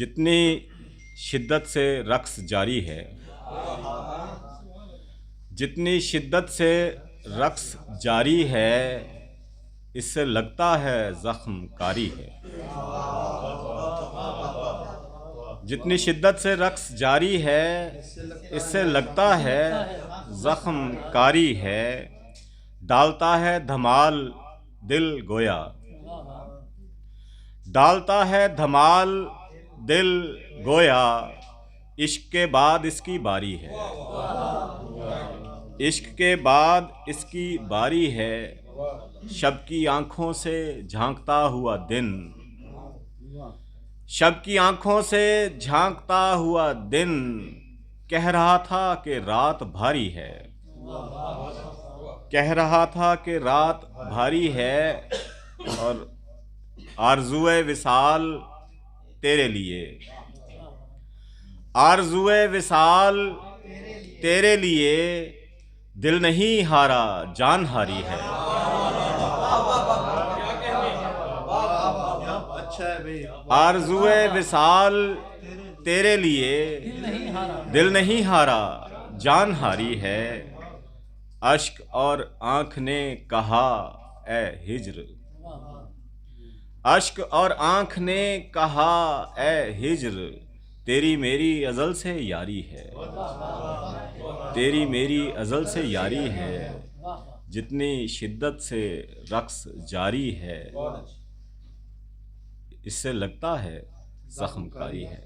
جتنی شدت سے رقص جاری ہے، جتنی شدت سے رقص جاری ہے، اس سے لگتا ہے زخم کاری ہے۔ جتنی شدت سے رقص جاری ہے، اس سے لگتا ہے زخم کاری ہے۔ ڈالتا ہے دھمال دل گویا، ڈالتا ہے دھمال دل گویا، عشق کے بعد اس کی باری ہے، عشق کے بعد اس کی باری ہے۔ شب کی آنکھوں سے جھانکتا ہوا دن، شب کی آنکھوں سے جھانکتا ہوا دن، کہہ رہا تھا کہ رات بھاری ہے، کہہ رہا تھا کہ رات بھاری ہے، اور آرزوئے وصال تیرے لیے، آرزوئے وصال تیرے لیے، دل نہیں ہارا جان ہاری ہے۔ آرزوئے وصال تیرے لیے، دل نہیں ہارا جان ہاری ہے۔ اشک اور آنکھ نے کہا اے ہجر، اشک اور آنکھ نے کہا اے ہجر، تیری میری ازل سے یاری ہے، تیری میری ازل سے یاری ہے۔ جتنی شدت سے رقص جاری ہے، اس سے لگتا ہے زخم کاری ہے۔